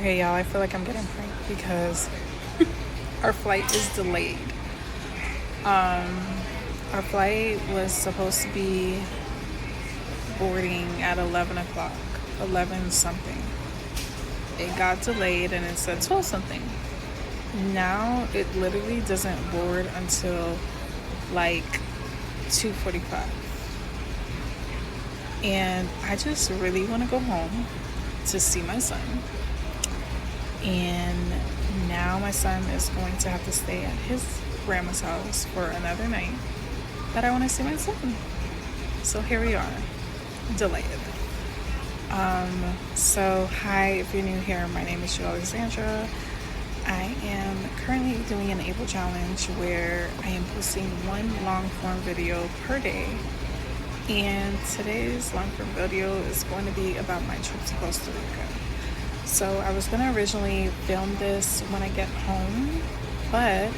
Okay, y'all, I feel like I'm getting pranked because our flight is delayed. Our flight was supposed to be boarding at 11 o'clock, 11 something. It got delayed and it said 12 something. Now it literally doesn't board until like 2:45. And I just really want to go home to see my son. And now my son is going to have to stay at his grandma's house for another night. But I want to see my son. So here we are, delayed. So hi, if you're new here, my name is Alexandra. I am currently doing an April challenge where I am posting one long form video per day. And today's long form video is going to be about my trip to Costa Rica. So I was going to originally film this when I get home, but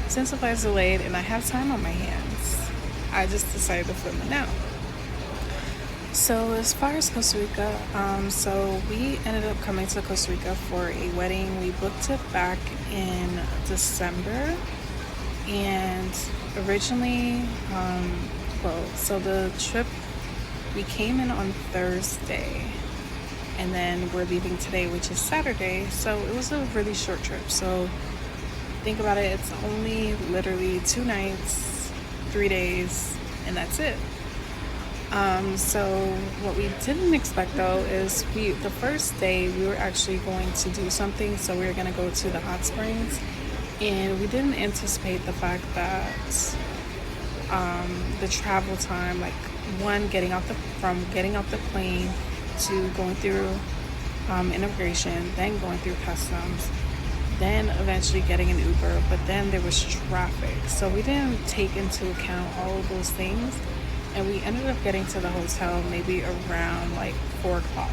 since the flight's delayed and I have time on my hands, I just decided to film it now. So as far as Costa Rica, so we ended up coming to Costa Rica for a wedding. We booked it back in December, and originally, so the trip, we came in on Thursday, and then we're leaving today, which is Saturday. So it was a really short trip. So think about it, it's only literally 2 nights, 3 days, and that's it. So what we didn't expect though is the first day we were actually going to do something. So we were going to go to the hot springs, and we didn't anticipate the fact that the travel time, like getting off the plane to going through immigration, then going through customs, then eventually getting an Uber, but then there was traffic. So we didn't take into account all of those things. And we ended up getting to the hotel maybe around like 4 o'clock.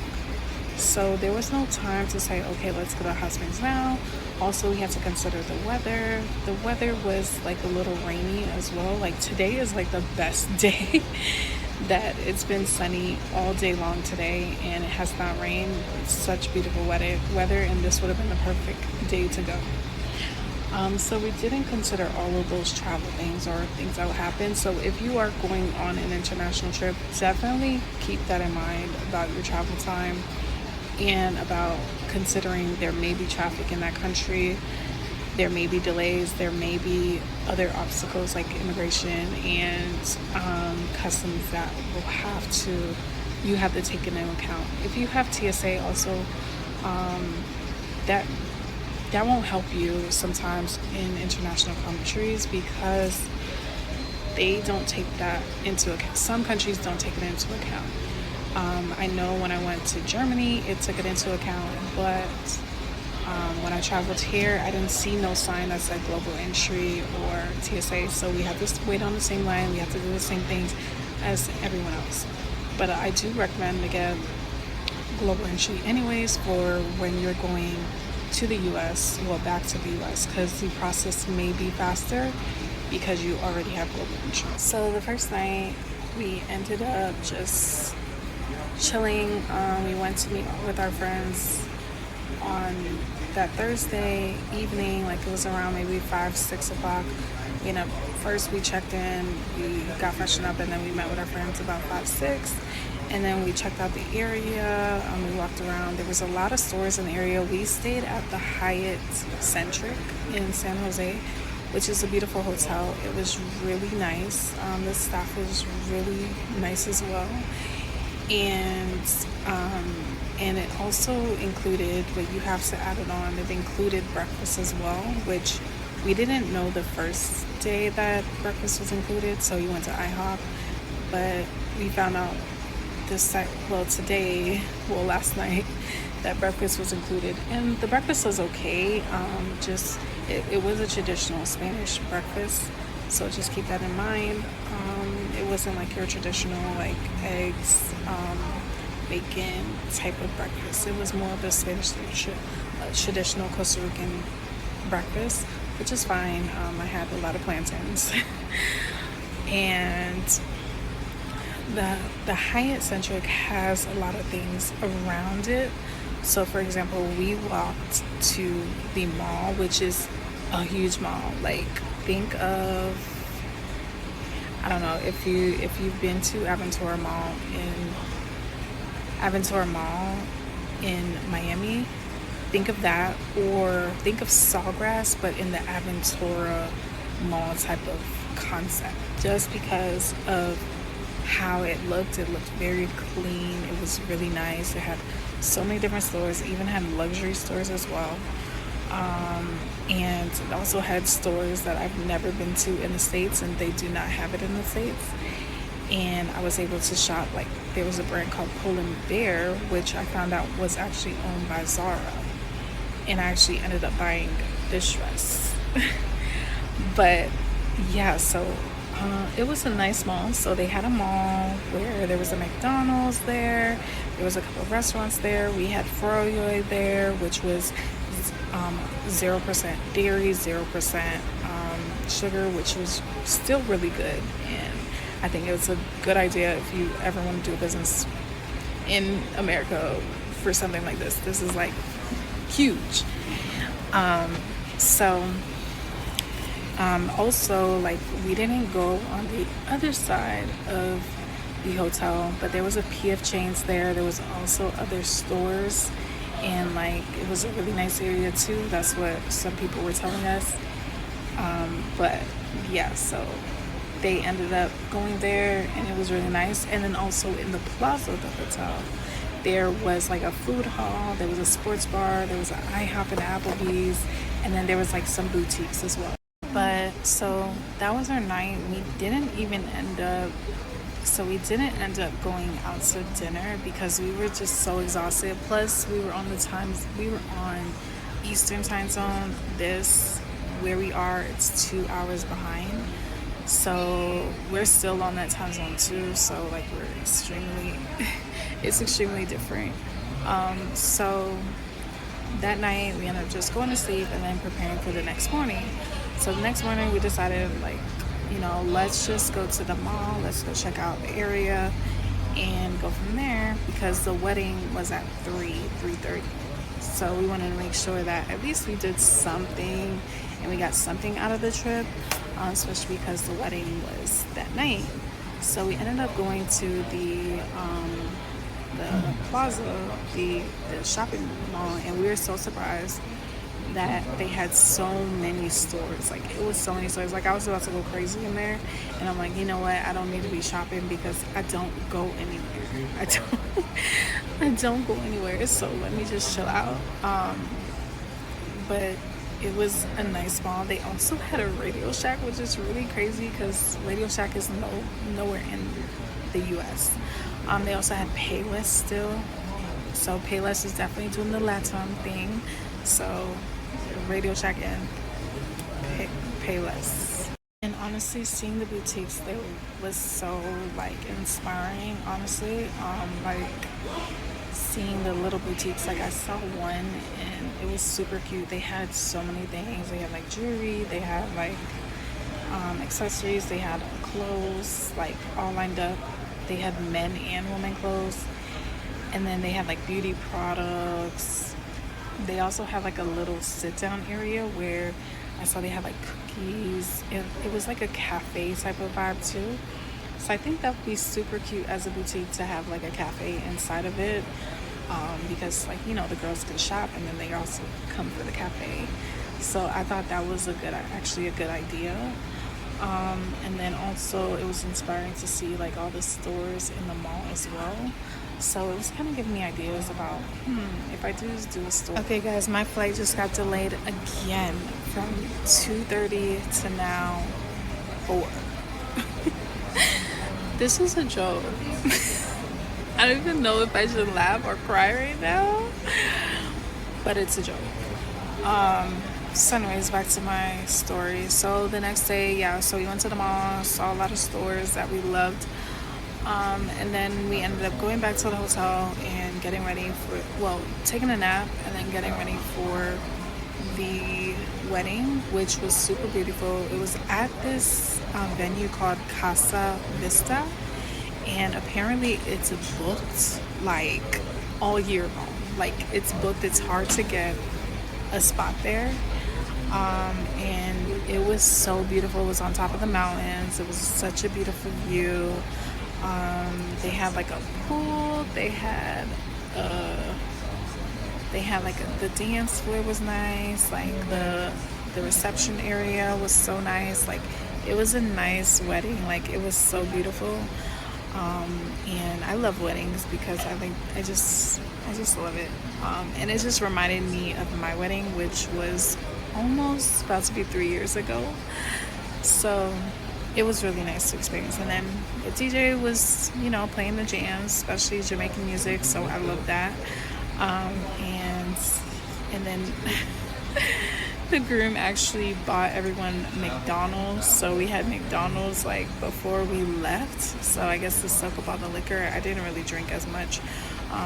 So there was no time to say, okay, let's go to the hot springs now. Also, we had to consider the weather. The weather was like a little rainy as well. Like today is like the best day that it's been sunny all day long today, and it has not rained. It's such beautiful weather, and this would have been the perfect day to go. So we didn't consider all of those travel things or things that would happen. So if you are going on an international trip, definitely keep that in mind about your travel time and about considering there may be traffic in that country. There may be delays. There may be other obstacles like immigration and customs that you have to take into account. If you have TSA also, that won't help you sometimes in international countries because they don't take that into account. Some countries don't take it into account. I know when I went to Germany, it took it into account, but when I traveled here, I didn't see no sign that said global entry or TSA, so we have to wait on the same line. We have to do the same things as everyone else. But I do recommend to get global entry anyways for when you're going to the US, back to the US, because the process may be faster because you already have global insurance. So the first night we ended up just chilling. We went to meet with our friends on that Thursday evening, like it was around maybe 5-6 o'clock. First we checked in, we got freshened up, and then we met with our friends about 5-6. And then we checked out the area. We walked around. There was a lot of stores in the area. We stayed at the Hyatt Centric in San Jose, which is a beautiful hotel. It was really nice. The staff was really nice as well. And it also included, but you have to add it on, it included breakfast as well, which we didn't know the first day that breakfast was included. So we went to IHOP, but we found out last night that breakfast was included, and the breakfast was okay. It was a traditional Spanish breakfast, so just keep that in mind. It wasn't like your traditional like eggs, bacon type of breakfast. It was more of a Spanish traditional Costa Rican breakfast, which is fine. I had a lot of plantains and the Hyatt Centric has a lot of things around it. So for example, we walked to the mall, which is a huge mall. Like, think of, I don't know, if you've been to Aventura Mall in Miami, think of that, or think of Sawgrass but in the Aventura Mall type of concept. Just because of how it looked very clean. It was really nice. It had so many different stores. It even had luxury stores as well. And it also had stores that I've never been to in the States, and they do not have it in the States. And I was able to shop, like, there was a brand called Pull and Bear, which I found out was actually owned by Zara. And I actually ended up buying this dress. But yeah, so it was a nice mall. So they had a mall where there was a McDonald's there. There was a couple of restaurants there. We had Froyo there, which was 0% dairy, 0% sugar, which was still really good. And I think it's a good idea if you ever want to do a business in America for something like this. This is like huge. Also, like, we didn't go on the other side of the hotel, but there was a PF Chang's there. There was also other stores, and like, it was a really nice area too. That's what some people were telling us. But yeah, so they ended up going there, and it was really nice. And then also in the plaza of the hotel, there was like a food hall, there was a sports bar, there was an IHOP and Applebee's, and then there was like some boutiques as well. But so that was our night. We didn't end up going out to dinner because we were just so exhausted. Plus we were on Eastern time zone. Where we are, it's 2 hours behind. So we're still on that time zone too. So like, it's extremely different. So that night we ended up just going to sleep and then preparing for the next morning. So the next morning we decided, like, let's just go to the mall, let's go check out the area and go from there, because the wedding was at 3:30. So we wanted to make sure that at least we did something and we got something out of the trip, especially because the wedding was that night. So we ended up going to the plaza, the shopping mall, and we were so surprised that they had so many stores. Like, it was so many stores. Like, I was about to go crazy in there, and I'm like, you know what, I don't need to be shopping because I don't go anywhere. I don't go anywhere, so let me just chill out. But it was a nice mall. They also had a Radio Shack, which is really crazy because Radio Shack is nowhere in the US. They also had Payless still. So Payless is definitely doing the Latin thing. So Radio Shack and Payless. And honestly, seeing the boutiques there was so, like, inspiring, honestly. Like, seeing the little boutiques, like, I saw one and it was super cute. They had so many things. They had like jewelry, they had like accessories, they had clothes, like, all lined up. They had men and women clothes, and then they had like beauty products. They also had like a little sit down area where I saw they had like cookies. It was like a cafe type of vibe too. So I think that would be super cute as a boutique to have like a cafe inside of it, because, like, the girls could shop and then they also come for the cafe. So I thought that was actually a good idea. And then also it was inspiring to see like all the stores in the mall as well. So it was kind of giving me ideas about, if I do a store. Okay guys, my flight just got delayed again from 2:30 to now 4. This is a joke. I don't even know if I should laugh or cry right now, but it's a joke. So anyways, back to my story. So the next day, so we went to the mall, saw a lot of stores that we loved. And then we ended up going back to the hotel and getting ready taking a nap and then getting ready for the wedding, which was super beautiful. It was at this venue called Casa Vista, and apparently it's booked like all year long. like it's booked. It's hard to get a spot there. And it was so beautiful. It was on top of the mountains. It was such a beautiful view. They had like a pool. The dance floor was nice. Like the reception area was so nice. Like it was a nice wedding. Like it was so beautiful. And I love weddings because I just love it. And it just reminded me of my wedding, which was almost about to be 3 years ago. So it was really nice to experience. And then the DJ was, playing the jams, especially Jamaican music. So I love that. And then the groom actually bought everyone McDonald's. So we had McDonald's like before we left. So I guess to soak up all the liquor. I didn't really drink as much,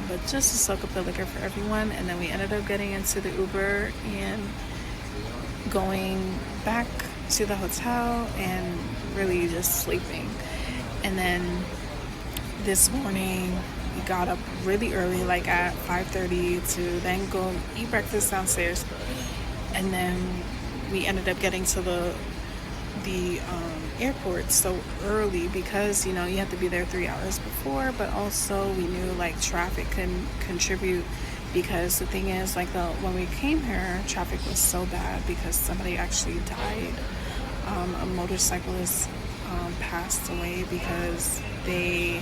but just to soak up the liquor for everyone. And then we ended up getting into the Uber and going back to the hotel and really just sleeping. And then this morning we got up really early, like at 5:30, to then go eat breakfast downstairs. And then we ended up getting to the airport so early because you have to be there 3 hours before. But also we knew like traffic can contribute, because the thing is like when we came here, traffic was so bad because somebody actually died. A motorcyclist passed away because a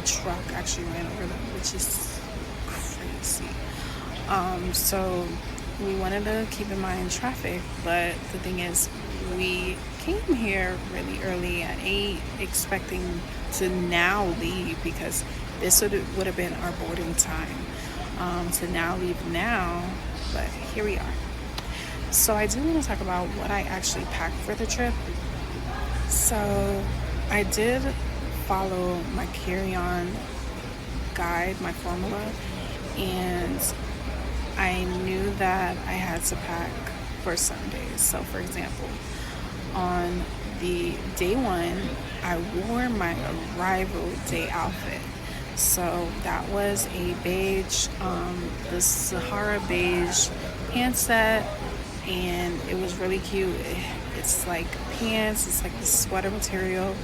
truck actually ran over them, which is crazy. So we wanted to keep in mind traffic, but the thing is we came here really early at 8 expecting to now leave, because this would have been our boarding time, to now leave now, but here we are. So I do want to talk about what I actually packed for the trip. So I did follow my carry-on guide, my formula, and I knew that I had to pack for certain days. So for example, on the day one, I wore my arrival day outfit. So that was a beige, the Zara beige pant set, and it was really cute. It's like pants, it's like the sweater material.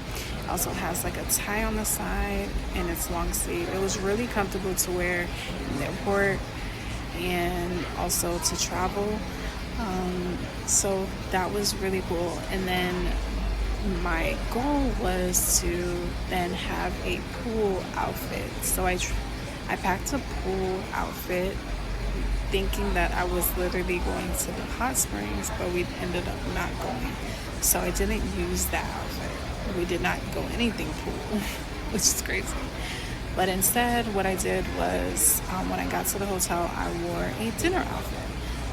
It also has like a tie on the side, and it's long sleeve. It was really comfortable to wear in the airport and also to travel. So that was really cool. And then my goal was to then have a pool outfit. So I packed a pool outfit thinking that I was literally going to the hot springs, but we ended up not going. So I didn't use that outfit. We did not go anything pool, which is crazy. But instead, what I did was, when I got to the hotel, I wore a dinner outfit.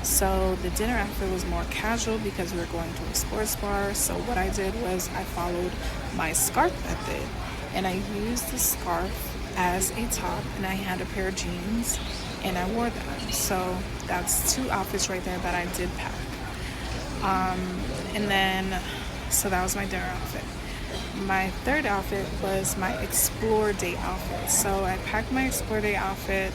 So the dinner outfit was more casual because we were going to a sports bar. So what I did was I followed my scarf method, and I used the scarf as a top, and I had a pair of jeans, and I wore them. So that's 2 outfits right there that I did pack. And then, so that was my dinner outfit. My third outfit was my Explore Day outfit. So I packed my Explore Day outfit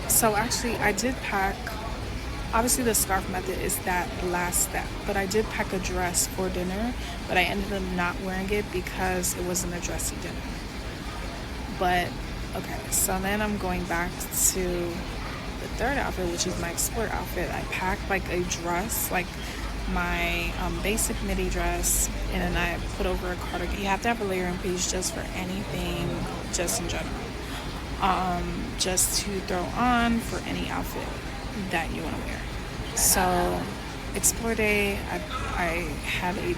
so actually I did pack, obviously the scarf method is that last step, but I did pack a dress for dinner, but I ended up not wearing it because it wasn't a dressy dinner. But okay, so then I'm going back to the third outfit, which is my Explore outfit. I packed like a dress, like my basic midi dress, and then I put over a cardigan. You have to have a layering piece just for anything, just in general, just to throw on for any outfit that you want to wear. So Explore Day, I had a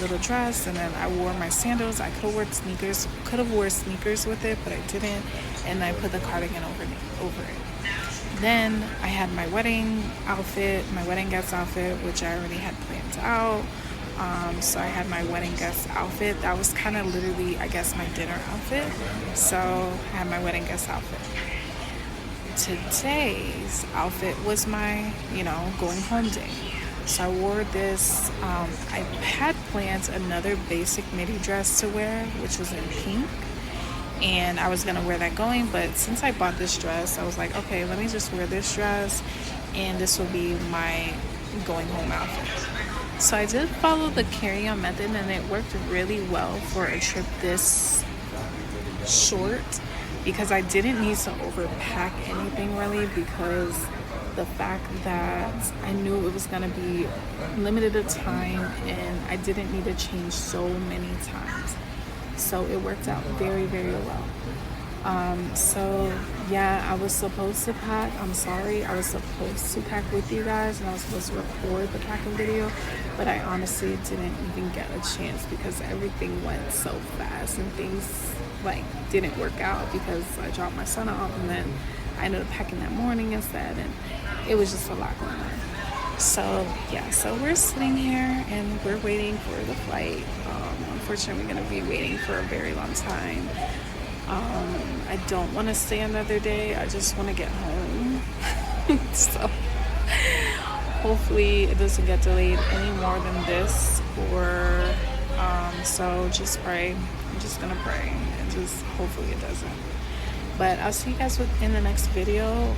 little dress, and then I wore my sandals. I could have wore sneakers with it, but I didn't, and I put the cardigan over it. Then I had my wedding outfit, my wedding guest outfit, which I already had planned out. So I had my wedding guest outfit. That was kind of literally, I guess, my dinner outfit. So I had my wedding guest outfit. Today's outfit was my, going home day. So I wore this, I had planned another basic midi dress to wear, which was in pink, and I was gonna wear that going, but since I bought this dress, I was like, okay, let me just wear this dress, and this will be my going home outfit. So I did follow the carry-on method, and it worked really well for a trip this short, because I didn't need to overpack anything really, because the fact that I knew it was gonna be limited of time and I didn't need to change so many times. So it worked out very, very well. So yeah, I was supposed to pack. I'm sorry, I was supposed to pack with you guys, and I was supposed to record the packing video, but I honestly didn't even get a chance because everything went so fast and things like didn't work out because I dropped my son off, and then I ended up packing that morning instead, and it was just a lot going on. So yeah, so we're sitting here and we're waiting for the flight. Unfortunately, we're going to be waiting for a very long time. I don't want to stay another day. I just want to get home. So hopefully it doesn't get delayed any more than this, or so just pray. I'm just gonna pray and just hopefully it doesn't. But I'll see you guys in the next video.